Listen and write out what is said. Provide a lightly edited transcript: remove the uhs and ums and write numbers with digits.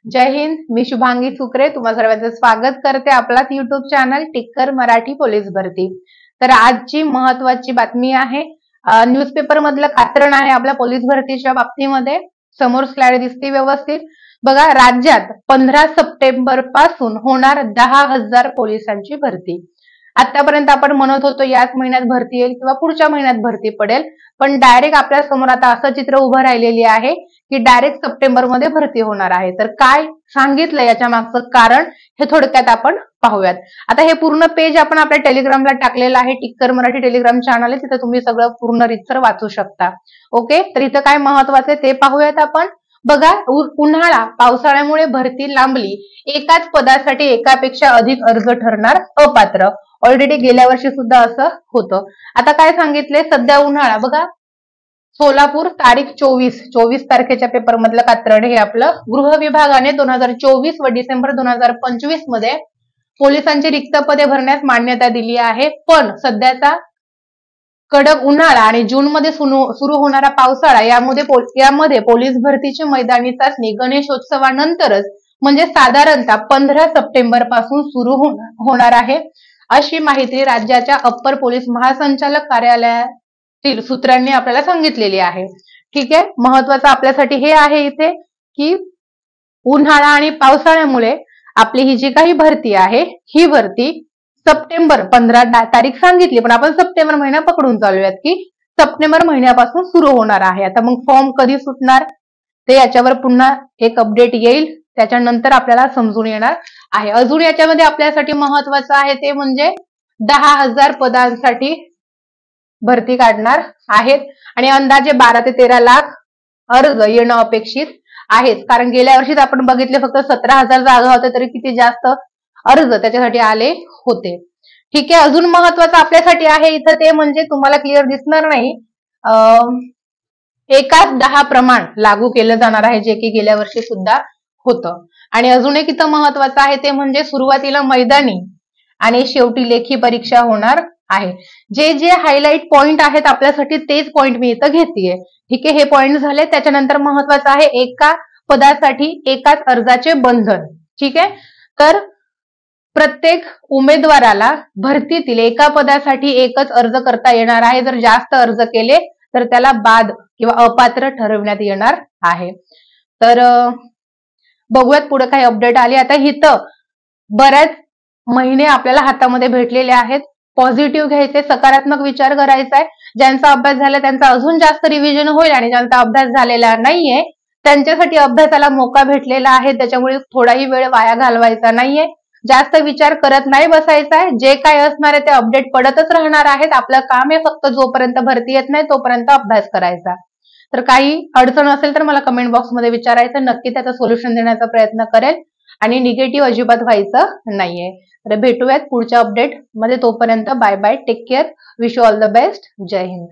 जय हिंद. मी शुभांगी सुकरे तुम्हा सर्वांचं स्वागत करते आपलाच युट्यूब चॅनल टिक्कर मराठी पोलीस भरती. तर आजची महत्वाची बातमी आहे, न्यूजपेपर मधलं कात्रण आहे आपल्या पोलीस भरतीच्या बाबतीमध्ये. समोर स्लाइड दिसते व्यवस्थित बघा. राज्यात 15 सप्टेंबर पासून होणार 10,000 पोलिसांची भरती. आतापर्यंत आपण म्हणत होतो याच महिन्यात भरती येईल किंवा पुढच्या महिन्यात भरती पडेल, पण डायरेक्ट आपल्या समोर आता असं चित्र उभं राहिलेली आहे की डायरेक्ट सप्टेंबर मध्ये भरती होणार आहे. तर काय सांगितलं याच्या मागचं कारण हे थोडक्यात आपण पाहूयात. आता हे पूर्ण पेज आपण आपल्या टेलिग्रामला टाकलेलं आहे, टिक्कर मराठी टेलिग्राम चॅनल आहे, तिथे तुम्ही सगळं पूर्ण रीतसर वाचू शकता. ओके, तर इथं काय महत्वाचं आहे ते पाहूयात आपण. बघा, उन्हाळा पावसाळ्यामुळे भरती लांबली, एकाच पदासाठी एकापेक्षा अधिक अर्ज ठरणार अपात्र. ऑलरेडी गेल्या वर्षी सुद्धा असं होतं. आता काय सांगितले, सध्या उन्हाळा बघा, सोलापूर तारीख 24 तारखेच्या पेपर मधलं कात्रण हे आपलं. गृह विभागाने 2024 व डिसेंबर 2025 मध्ये पोलिसांची रिक्त पदे भरण्यास मान्यता दिली आहे, पण सध्याचा कडक उन्हाळा आणि जून मध्ये सुरू होणारा पावसाळा यामध्ये पोलीस भरतीची मैदानी चाचणी गणेशोत्सवानंतरच म्हणजे साधारणतः 15 सप्टेंबर पासून सुरू होणार आहे, अशी माहिती राज्याच्या अप्पर पोलीस महासंचालक कार्यालयातील सूत्रांनी आपल्याला सांगितलेली आहे. ठीक आहे, महत्वाचं आपल्यासाठी हे आहे इथे की उन्हाळा आणि पावसाळ्यामुळे आपली ही जी काही भरती आहे ही भरती सप्टेंबर 15 तारीख सांगितली, पण आपण सप्टेंबर महिना पकडून चालूयात की सप्टेंबर महिन्यापासून सुरू होणार आहे. आता मग फॉर्म कधी सुटणार ते याच्यावर पुन्हा एक अपडेट येईल, त्याच्यानंतर आपल्याला समजून येणार आहे. अजून याच्यामध्ये आपल्यासाठी महत्वाचं आहे ते म्हणजे 10,000 पदांसाठी भरती काढणार आहेत आणि अंदाजे 12 ते 13 लाख अर्ज येणं अपेक्षित आहेत. कारण गेल्या वर्षीच आपण बघितले फक्त 17,000 जागा होत्या, तरी किती जास्त अर्ज त्याच्यासाठी आले होते. ठीक आहे, अजून महत्वाचं आपल्यासाठी आहे इथं ते म्हणजे तुम्हाला क्लिअर दिसणार नाही, एकाच 10 प्रमाण लागू केलं जाणार आहे, जे की गेल्या वर्षी सुद्धा होतं. आणि अजून एक इथं महत्वाचं आहे ते म्हणजे सुरुवातीला मैदानी आणि शेवटी लेखी परीक्षा होणार आहे. जे जे हायलाइट पॉइंट आहेत आपल्यासाठी तेच पॉइंट मी इथं घेतेय. ठीक आहे, हे पॉइंट झाले. त्याच्यानंतर महत्वाचं आहे एका पदासाठी एकाच अर्जाचे बंधन. ठीक आहे, तर प्रत्येक उमेदवाराला भरतीतील एका पदासाठी एकच अर्ज करता येणार आहे. जर जास्त अर्ज केले तर त्याला बाद किंवा अपात्र ठरवण्यात येणार आहे. तर बघूयात पुढे काही अपडेट आली. आता इथं बऱ्याच महिने आपल्याला हातामध्ये भेटलेले आहेत. पॉझिटिव्ह घ्यायचे, सकारात्मक विचार करायचा आहे. ज्यांचा अभ्यास झाला त्यांचा अजून जास्त रिव्हिजन होईल आणि ज्यांचा अभ्यास झालेला नाहीये त्यांच्यासाठी अभ्यासाला मोका भेटलेला आहे, त्याच्यामुळे थोडाही वेळ वाया घालवायचा नाहीये. जास्त विचार करत नाही बसायचा आहे. जे काय असणार आहे ते अपडेट पडतच राहणार आहेत. आपलं काम आहे फक्त जोपर्यंत भरती येत नाही तोपर्यंत अभ्यास करायचा. तर काही अडचण असेल तर मला कमेंट बॉक्समध्ये विचारायचं, नक्की त्याचं सोल्युशन देण्याचा प्रयत्न करेल आणि निगेटिव्ह अजिबात व्हायचं नाहीये. तर भेटूयात पुढच्या अपडेट मध्ये, तोपर्यंत bye bye, take care, wish you all the best. Jai Hind.